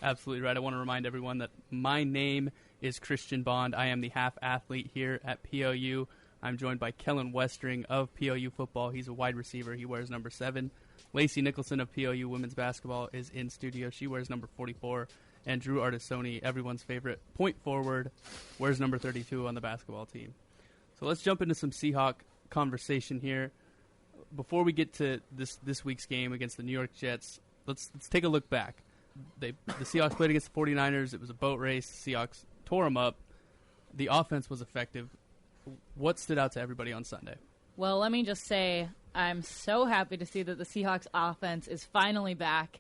Absolutely right. I want to remind everyone that my name is Christian Bond. I am the half athlete here at POU. I'm joined by Kellen Westring of POU football. He's a wide receiver. He wears number 7. Lacey Nicholson of POU women's basketball is in studio. She wears number 44. And Drew Artisoni, everyone's favorite point forward, wears number 32 on the basketball team. So let's jump into some Seahawk conversation here. Before we get to this week's game against the New York Jets, let's take a look back. The Seahawks played against the 49ers. It was a boat race. The Seahawks tore them up. The offense was effective. What stood out to everybody on Sunday? Well, let me just say I'm so happy to see that the Seahawks offense is finally back.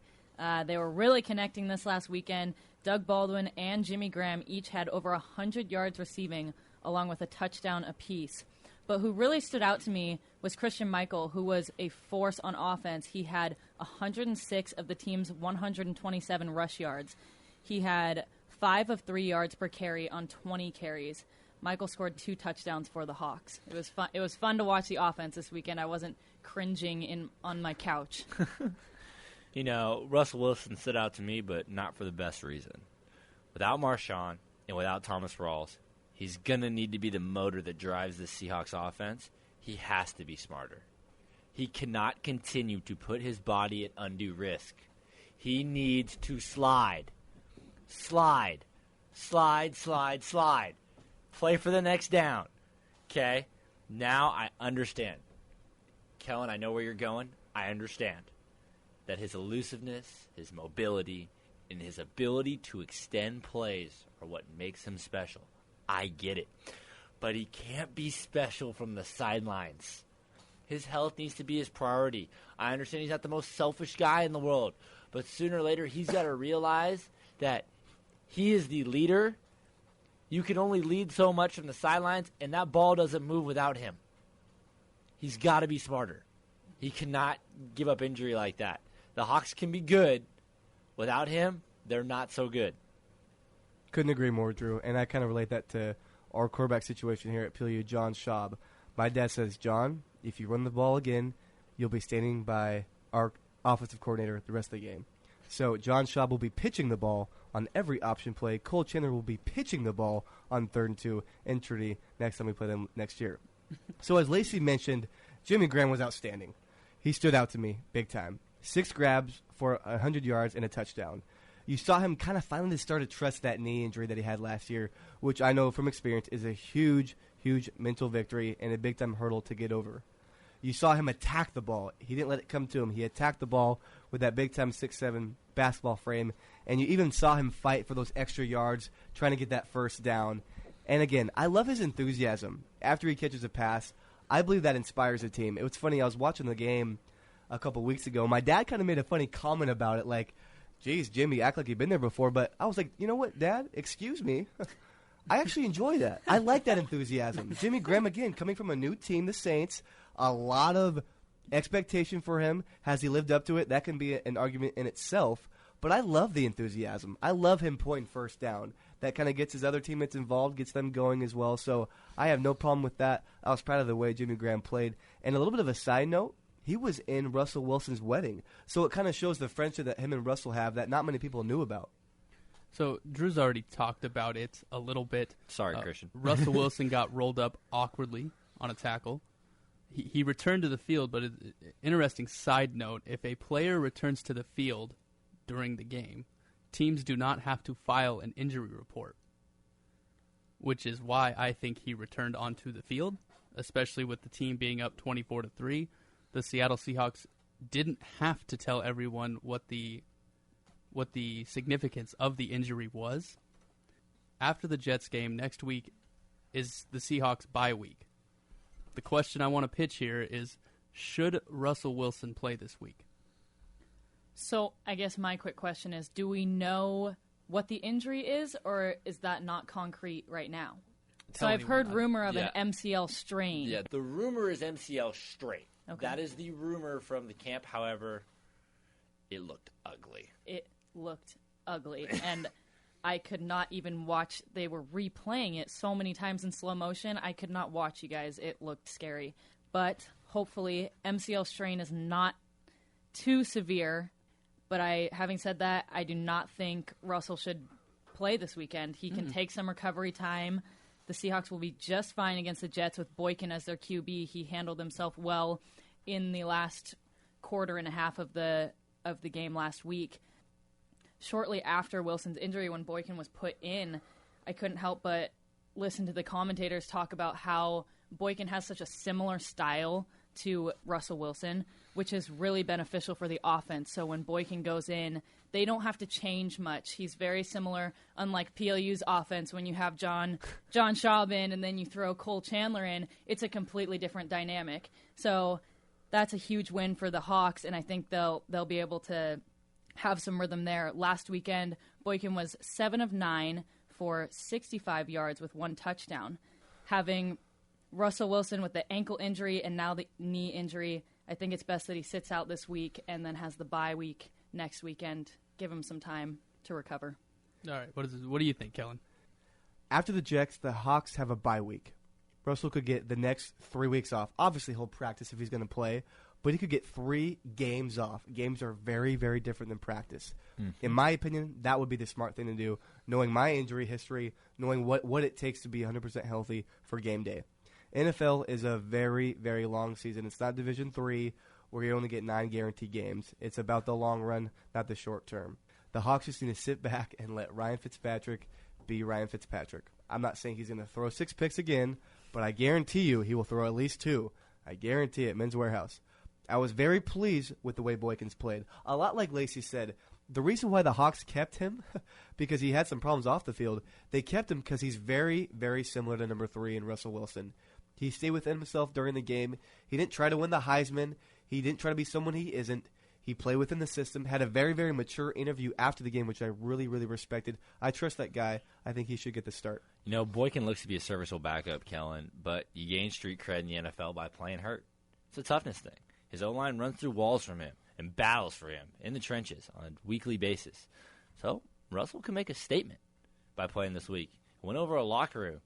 They were really connecting this last weekend. Doug Baldwin and Jimmy Graham each had over 100 yards receiving, along with a touchdown apiece. But who really stood out to me was Christian Michael, who was a force on offense. He had 106 of the team's 127 rush yards. He had 5 of 3 yards per carry on 20 carries. Michael scored 2 touchdowns for the Hawks. It was fun. It was fun to watch the offense this weekend. I wasn't cringing on my couch. You know, Russell Wilson stood out to me, but not for the best reason. Without Marshawn and without Thomas Rawls, he's going to need to be the motor that drives the Seahawks offense. He has to be smarter. He cannot continue to put his body at undue risk. He needs to slide. Slide. Slide, slide, slide. Play for the next down. Okay? Now I understand. Kellen, I know where you're going. I understand that his elusiveness, his mobility, and his ability to extend plays are what makes him special. I get it. But he can't be special from the sidelines. His health needs to be his priority. I understand he's not the most selfish guy in the world, but sooner or later he's got to realize that he is the leader. You can only lead so much from the sidelines, and that ball doesn't move without him. He's got to be smarter. He cannot give up injury like that. The Hawks can be good. Without him, they're not so good. Couldn't agree more, Drew. And I kind of relate that to our quarterback situation here at PLU, John Schaub. My dad says, John, if you run the ball again, you'll be standing by our offensive coordinator the rest of the game. So John Schaub will be pitching the ball on every option play. Cole Chandler will be pitching the ball on 3rd and 2 in Trinity next time we play them next year. So as Lacey mentioned, Jimmy Graham was outstanding. He stood out to me big time. 6 grabs for 100 yards and a touchdown. You saw him kind of finally start to trust that knee injury that he had last year, which I know from experience is a huge, huge mental victory and a big-time hurdle to get over. You saw him attack the ball. He didn't let it come to him. He attacked the ball with that big-time 6'7" basketball frame, and you even saw him fight for those extra yards, trying to get that first down. And again, I love his enthusiasm. After he catches a pass, I believe that inspires a team. It was funny, I was watching the game a couple weeks ago. My dad kind of made a funny comment about it, like, geez, Jimmy, act like you've been there before. But I was like, you know what, Dad? Excuse me. I actually enjoy that. I like that enthusiasm. Jimmy Graham, again, coming from a new team, the Saints, a lot of expectation for him. Has he lived up to it? That can be an argument in itself. But I love the enthusiasm. I love him pointing first down. That kind of gets his other teammates involved, gets them going as well. So I have no problem with that. I was proud of the way Jimmy Graham played. And a little bit of a side note, he was in Russell Wilson's wedding. So it kind of shows the friendship that him and Russell have that not many people knew about. So Drew's already talked about it a little bit. Sorry, Christian. Russell Wilson got rolled up awkwardly on a tackle. He returned to the field, but interesting side note, if a player returns to the field during the game, teams do not have to file an injury report, which is why I think he returned onto the field, especially with the team being up 24-3. The Seattle Seahawks didn't have to tell everyone what the significance of the injury was. After the Jets game next week is the Seahawks bye week. The question I want to pitch here is, should Russell Wilson play this week? So I guess my quick question is, do we know what the injury is, or is that not concrete right now? So I've heard rumor of an MCL strain. Yeah, the rumor is MCL strain. Okay. That is the rumor from the camp. However, it looked ugly. It looked ugly, and I could not even watch. They were replaying it so many times in slow motion. I could not watch, you guys. It looked scary. But hopefully MCL strain is not too severe. But having said that, I do not think Russell should play this weekend. He can take some recovery time. The Seahawks will be just fine against the Jets with Boykin as their QB. He handled himself well in the last quarter and a half of the game last week. Shortly after Wilson's injury, when Boykin was put in, I couldn't help but listen to the commentators talk about how Boykin has such a similar style to Russell Wilson, which is really beneficial for the offense. So when Boykin goes in, they don't have to change much. He's very similar, unlike PLU's offense. When you have John Schaub in and then you throw Cole Chandler in, it's a completely different dynamic. So that's a huge win for the Hawks, and I think they'll be able to have some rhythm there. Last weekend, Boykin was 7 of 9 for 65 yards with 1 touchdown. Having Russell Wilson with the ankle injury and now the knee injury, I think it's best that he sits out this week and then has the bye week next weekend. Give him some time to recover. All right, what do you think, Kellen? After the Jets, the Hawks have a bye week. Russell could get the next 3 weeks off. Obviously, he'll practice if he's going to play, but he could get 3 games off. Games are very, very different than practice. In my opinion, that would be the smart thing to do, knowing my injury history, knowing what it takes to be 100% healthy for game day. NFL is a very, very long season. It's not Division III where you only get 9 guaranteed games. It's about the long run, not the short term. The Hawks just need to sit back and let Ryan Fitzpatrick be Ryan Fitzpatrick. I'm not saying he's going to throw 6 picks again, but I guarantee you he will throw at least 2. I guarantee it. Men's Warehouse. I was very pleased with the way Boykin's played. A lot like Lacey said, the reason why the Hawks kept him, because he had some problems off the field, they kept him because he's very, very similar to number 3 in Russell Wilson. He stayed within himself during the game. He didn't try to win the Heisman. He didn't try to be someone he isn't. He played within the system, had a very, very mature interview after the game, which I really, really respected. I trust that guy. I think he should get the start. You know, Boykin looks to be a serviceable backup, Kellen, but you gain street cred in the NFL by playing hurt. It's a toughness thing. His O-line runs through walls from him and battles for him in the trenches on a weekly basis. So Russell can make a statement by playing this week. Went over a locker room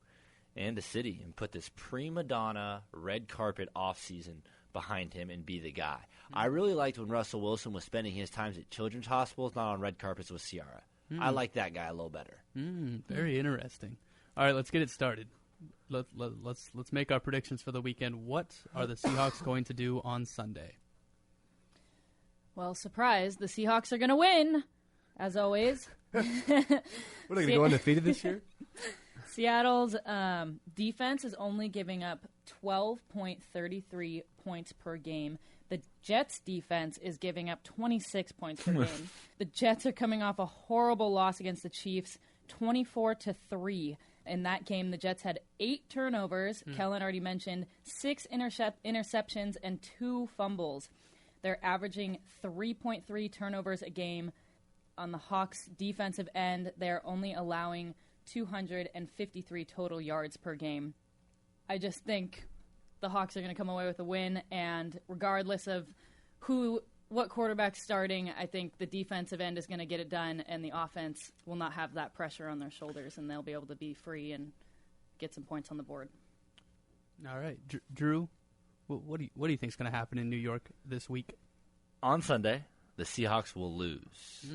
and the city and put this prima donna red carpet offseason behind him and be the guy. I really liked when Russell Wilson was spending his times at children's hospitals, not on red carpets with Ciara. I like that guy a little better. Very interesting. All right, let's get it started. Let's make our predictions for the weekend. What are the Seahawks going to do on Sunday? Well, surprise, the Seahawks are going to win, as always. What, are they going to go undefeated this year? Seattle's defense is only giving up 12.33 points per game. The Jets' defense is giving up 26 points per game. The Jets are coming off a horrible loss against the Chiefs, 24-3. In that game, the Jets had 8 turnovers. Kellen already mentioned 6 interceptions and 2 fumbles. They're averaging 3.3 turnovers a game. On the Hawks' defensive end, they're only allowing 253 total yards per game. I just think the Hawks are going to come away with a win, and regardless of what quarterback's starting, I think the defensive end is going to get it done, and the offense will not have that pressure on their shoulders, and they'll be able to be free and get some points on the board. All right, Drew, what do you think is going to happen in New York this week? On Sunday, the Seahawks will lose.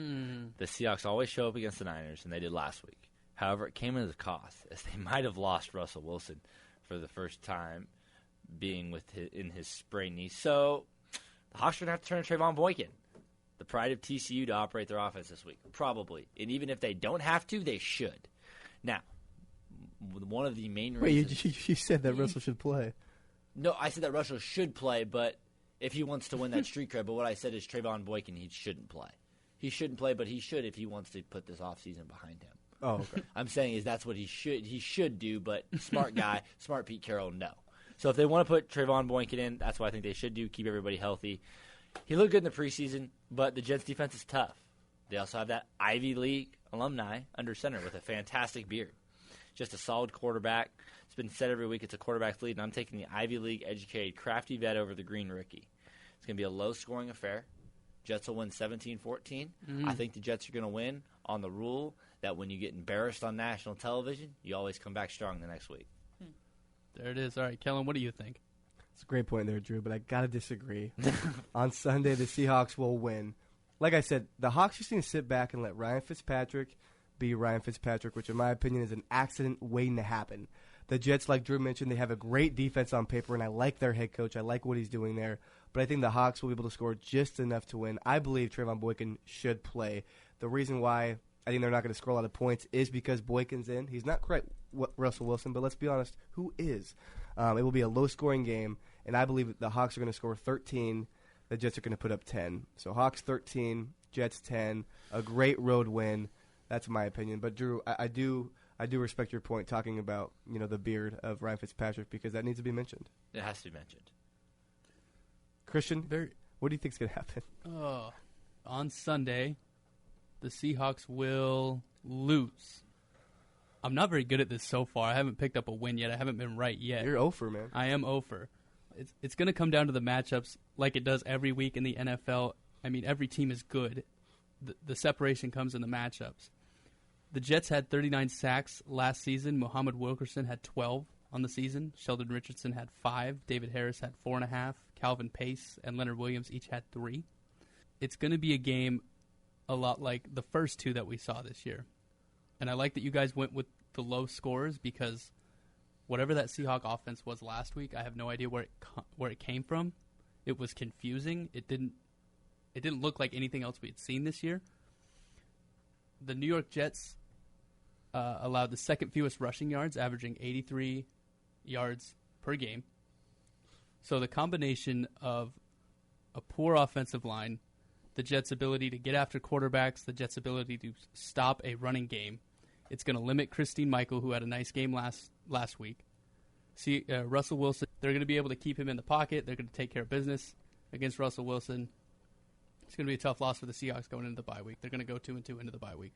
The Seahawks always show up against the Niners, and they did last week. However, it came at a cost, as they might have lost Russell Wilson for the first time being in his sprained knee. So the Hawks are going to have to turn to Trayvon Boykin, the pride of TCU, to operate their offense this week. Probably. And even if they don't have to, they should. Now, one of the main reasons... Wait, you said that Russell should play. No, I said that Russell should play, but if he wants to win that street cred. But what I said is Trayvon Boykin, he shouldn't play. He shouldn't play, but he should if he wants to put this offseason behind him. Oh, okay. I'm saying is that's what he should do, but smart guy, smart Pete Carroll, no. So if they want to put Trayvon Boykin in, that's what I think they should do, keep everybody healthy. He looked good in the preseason, but the Jets' defense is tough. They also have that Ivy League alumni under center with a fantastic beard. Just a solid quarterback. It's been said every week it's a quarterback's lead, and I'm taking the Ivy League-educated crafty vet over the green rookie. It's going to be a low-scoring affair. Jets will win 17-14. I think the Jets are going to win on the rule that when you get embarrassed on national television, you always come back strong the next week. There it is. All right, Kellen, what do you think? It's a great point there, Drew, but I got to disagree. On Sunday, the Seahawks will win. like I said, the Hawks just need to sit back and let Ryan Fitzpatrick be Ryan Fitzpatrick, which in my opinion is an accident waiting to happen. The Jets, like Drew mentioned, they have a great defense on paper, and I like their head coach. I like what he's doing there. But I think the Hawks will be able to score just enough to win. I believe Trayvon Boykin should play. The reason why I think they're not going to score a lot of points is because Boykin's in. He's not quite Russell Wilson, but let's be honest, who is? It will be a low-scoring game, and I believe the Hawks are going to score 13. The Jets are going to put up 10. So Hawks 13, Jets 10, a great road win. That's my opinion. But Drew, I do respect your point talking about the beard of Ryan Fitzpatrick because that needs to be mentioned. It has to be mentioned. Christian, what do you think is going to happen? On Sunday, the Seahawks will lose. I'm not very good at this so far. I haven't picked up a win yet. I haven't been right yet. You're 0-for, man. I am 0-for. It's going to come down to the matchups like it does every week in the NFL. I mean, every team is good. The separation comes in the matchups. The Jets had 39 sacks last season. Muhammad Wilkerson had 12 on the season. Sheldon Richardson had 5. David Harris had 4.5. Calvin Pace and Leonard Williams each had 3. It's going to be a game a lot like the first two that we saw this year. And I like that you guys went with the low scores because whatever that Seahawk offense was last week, I have no idea where it came from. It was confusing. It didn't look like anything else we had seen this year. The New York Jets allowed the second fewest rushing yards, averaging 83 yards per game. So the combination of a poor offensive line, the Jets' ability to get after quarterbacks, the Jets' ability to stop a running game, it's going to limit Christine Michael, who had a nice game last week. See, Russell Wilson, they're going to be able to keep him in the pocket. They're going to take care of business against Russell Wilson. It's going to be a tough loss for the Seahawks going into the bye week. They're going to go 2-2 into the bye week.